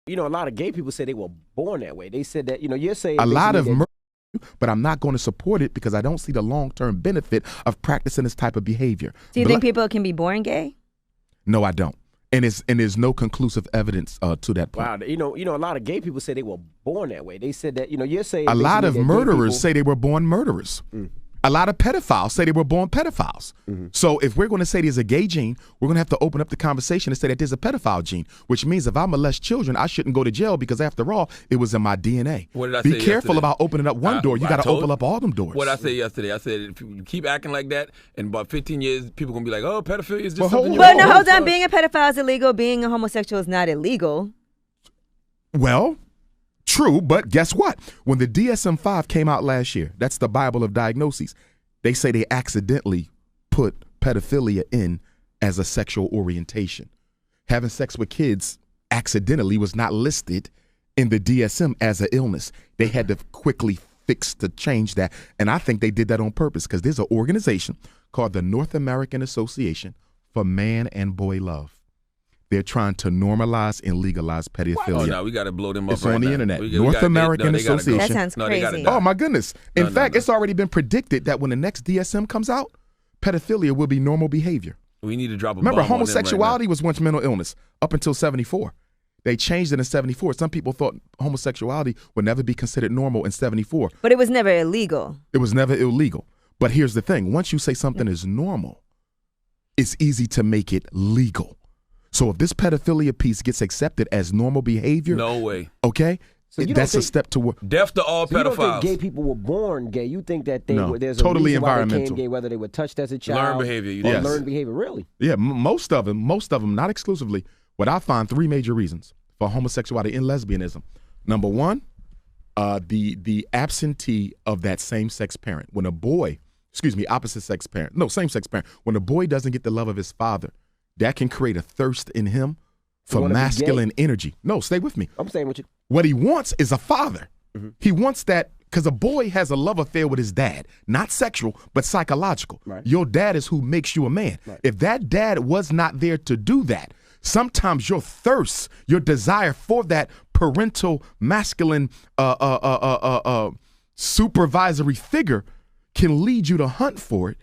You know, a lot of gay people say they were born that way. They said that, you know, you're saying a lot of murder, but I'm not going to support it because I don't see the long-term benefit of practicing this type of behavior. Do you think people can be born gay? No, I don't. And there's no conclusive evidence to that point. Wow, you know, a lot of gay people say they were born that way. They said that, you know, you're saying a lot of murderers say they were born murderers. A lot of pedophiles say they were born pedophiles. So if we're going to say there's a gay gene, we're going to have to open up the conversation and say that there's a pedophile gene, which means if I molest children, I shouldn't go to jail because after all, it was in my DNA. What did I Be say careful yesterday? about opening up one door. You got to open up all them doors. What did I say yesterday? I said if you keep acting like that, in about 15 years, people going to be like, oh, pedophilia is just Well, something hold- you Well, no, hold on. Being a pedophile is illegal. Being a homosexual is not illegal. Well, true, but guess what? When the DSM-5 came out last year, that's the Bible of diagnoses, they say they accidentally put pedophilia in as a sexual orientation. Having sex with kids accidentally was not listed in the DSM as an illness. They had to quickly fix to change that. And I think they did that on purpose because there's an organization called the North American Association for Man and Boy Love. They're trying to normalize and legalize pedophilia. Oh, no, we got to blow them up It's right on the now. internet. We North gotta- American they gotta go. Association. That sounds No, they gotta crazy. die. Oh, my goodness. In No, fact, no. it's already been predicted that when the next DSM comes out, pedophilia will be normal behavior. We need to drop a Remember, bomb on them homosexuality right was once mental illness up until 74. They changed it in 74. Some people thought homosexuality would never be considered normal in 74. But it was never illegal. It was never illegal. But here's the thing. Once you say something is normal, it's easy to make it legal. So if this pedophilia piece gets accepted as normal behavior, now. No way. okay, So you don't that's a think- step toward. Death to all So you don't pedophiles. think gay people were born gay? You think that they No, were, there's totally a reason why they environmental. became gay, whether they were touched as a child, Learned behavior, you or Yes. learned behavior. Really? Yeah, most of them, not exclusively. What I find three major reasons for homosexuality and lesbianism. Number one, the absentee of that same-sex parent. When a boy, opposite-sex parent, no, same-sex parent. When a boy doesn't get the love of his father, that can create a thirst in him for wanna be masculine energy. No, stay with me. I'm saying what you. What he wants is a father. He wants that because a boy has a love affair with his dad, not sexual, but psychological. Right. Your dad is who makes you a man. Right. If that dad was not there to do that, sometimes your thirst, your desire for that parental masculine supervisory figure can lead you to hunt for it.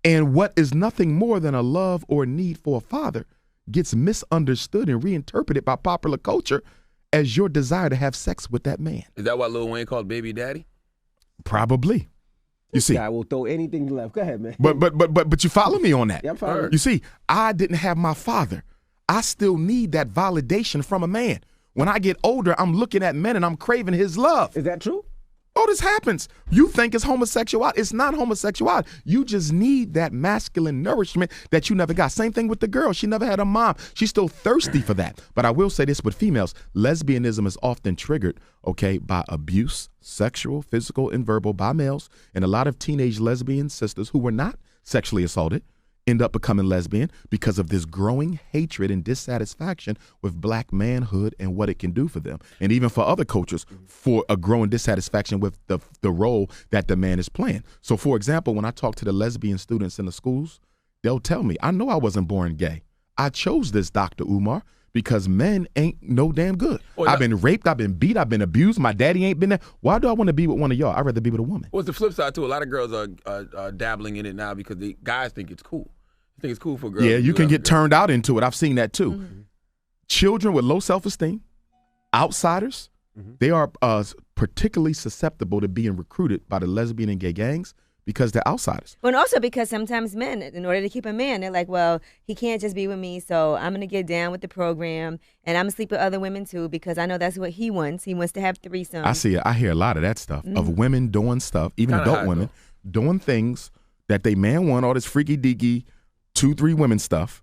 And what is nothing more than a love or need for a father gets misunderstood and reinterpreted by popular culture as your desire to have sex with that man. Is that why Lil Wayne called baby daddy? Probably. You see, Guy will throw anything left. Go ahead, man. but you follow me on that. Yeah, I'm fine. You see, I didn't have my father. I still need that validation from a man. When I get older, I'm looking at men and I'm craving his love. Is that true? Oh, this happens. You think it's homosexuality. It's not homosexuality. You just need that masculine nourishment that you never got. Same thing with the girl. She never had a mom. She's still thirsty for that. But I will say this with females. Lesbianism is often triggered, okay, by abuse, sexual, physical, and verbal by males. And a lot of teenage lesbian sisters who were not sexually assaulted end up becoming lesbian because of this growing hatred and dissatisfaction with black manhood and what it can do for them. And even for other cultures, for a growing dissatisfaction with the role that the man is playing. So, for example, when I talk to the lesbian students in the schools, they'll tell me, I know I wasn't born gay. I chose this, Dr. Umar, because men ain't no damn good. Well, I've been raped, I've been beat, I've been abused. My daddy ain't been there. Why do I want to be with one of y'all? I'd rather be with a woman. Well, it's the flip side, too. A lot of girls are dabbling in it now because the guys think it's cool. I think it's cool for girls. Yeah, to you do can that get for girls. turned out into it. I've seen that too. Children with low self-esteem, outsiders, they are particularly susceptible to being recruited by the lesbian and gay gangs because they're outsiders. But also because sometimes men, in order to keep a man, they're like, well, he can't just be with me, so I'm going to get down with the program, and I'm going to sleep with other women too because I know that's what he wants. He wants to have threesomes. I see it. I hear a lot of that stuff of women doing stuff, even Kinda adult hot, women, doing things that they man want, all this freaky deaky 2-3 women stuff.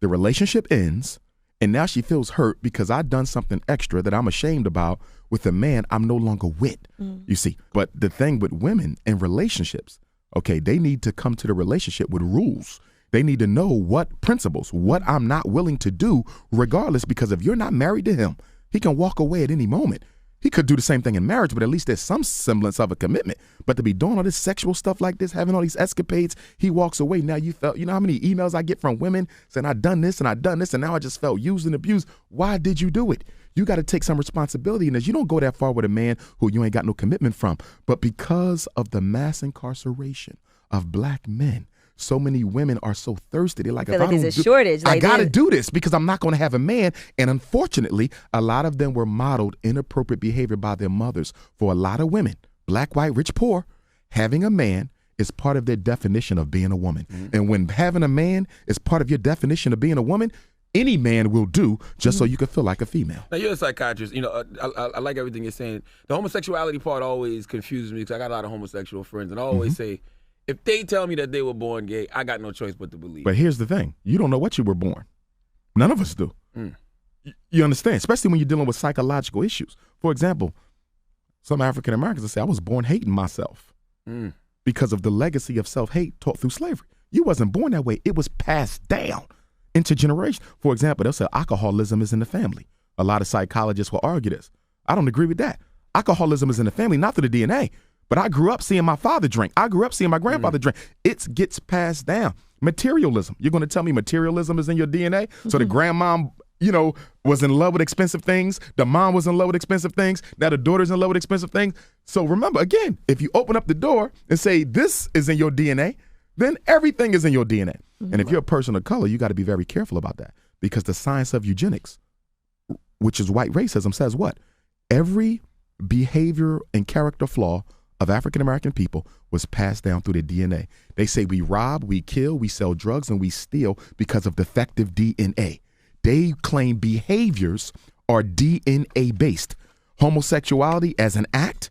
The relationship ends, and now she feels hurt because I've done something extra that I'm ashamed about with a man I'm no longer with. You see, but the thing with women in relationships, okay, they need to come to the relationship with rules. They need to know what principles, what I'm not willing to do regardless, because if you're not married to him, he can walk away at any moment. He could do the same thing in marriage, but at least there's some semblance of a commitment. But to be doing all this sexual stuff like this, having all these escapades, he walks away. Now you know how many emails I get from women saying I done this and I done this and now I just felt used and abused. Why did you do it? You got to take some responsibility in this. You don't go that far with a man who you ain't got no commitment from. But because of the mass incarceration of black men, so many women are so thirsty. They're like, I feel like there's a shortage. I got to do this because I'm not going to have a man. And unfortunately, a lot of them were modeled inappropriate behavior by their mothers. For a lot of women, black, white, rich, poor, having a man is part of their definition of being a woman. And when having a man is part of your definition of being a woman, any man will do just so you can feel like a female. Now, you're a psychiatrist. You know, I like everything you're saying. The homosexuality part always confuses me because I got a lot of homosexual friends, and I always say, if they tell me that they were born gay, I got no choice but to believe. But here's the thing. You don't know what you were born. None of us do. You understand? Especially when you're dealing with psychological issues. For example, some African Americans will say, I was born hating myself because of the legacy of self-hate taught through slavery. You wasn't born that way. It was passed down into generations. For example, they'll say alcoholism is in the family. A lot of psychologists will argue this. I don't agree with that. Alcoholism is in the family, not through the DNA. But I grew up seeing my father drink. I grew up seeing my grandfather drink. It gets passed down. Materialism. You're going to tell me materialism is in your DNA? So the grandma, was in love with expensive things. The mom was in love with expensive things. Now the daughter's in love with expensive things. So remember, again, if you open up the door and say this is in your DNA, then everything is in your DNA. And if you're a person of color, you got to be very careful about that because the science of eugenics, which is white racism, says what? Every behavior and character flaw of African-American people was passed down through their DNA. They say we rob, we kill, we sell drugs, and we steal because of defective DNA. They claim behaviors are DNA-based. Homosexuality as an act,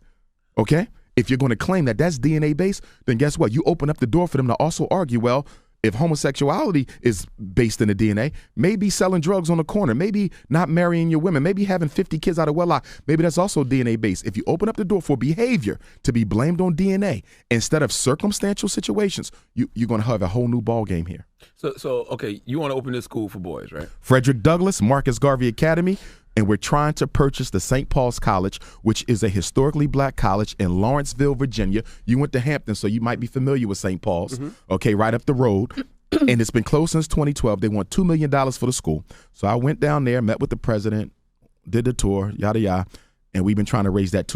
okay? If you're going to claim that that's DNA-based, then guess what? You open up the door for them to also argue, well, if homosexuality is based in the DNA, maybe selling drugs on the corner, maybe not marrying your women, maybe having 50 kids out of wedlock, maybe that's also DNA based. If you open up the door for behavior to be blamed on DNA instead of circumstantial situations, you're going to have a whole new ball game here. So okay, you want to open this school for boys, right? Frederick Douglass, Marcus Garvey Academy, and we're trying to purchase the St. Paul's College, which is a historically black college in Lawrenceville, Virginia. You went to Hampton, so you might be familiar with St. Paul's, okay, right up the road. And it's been closed since 2012. They want $2 million for the school. So I went down there, met with the president, did the tour, yada, yada, and we've been trying to raise that $2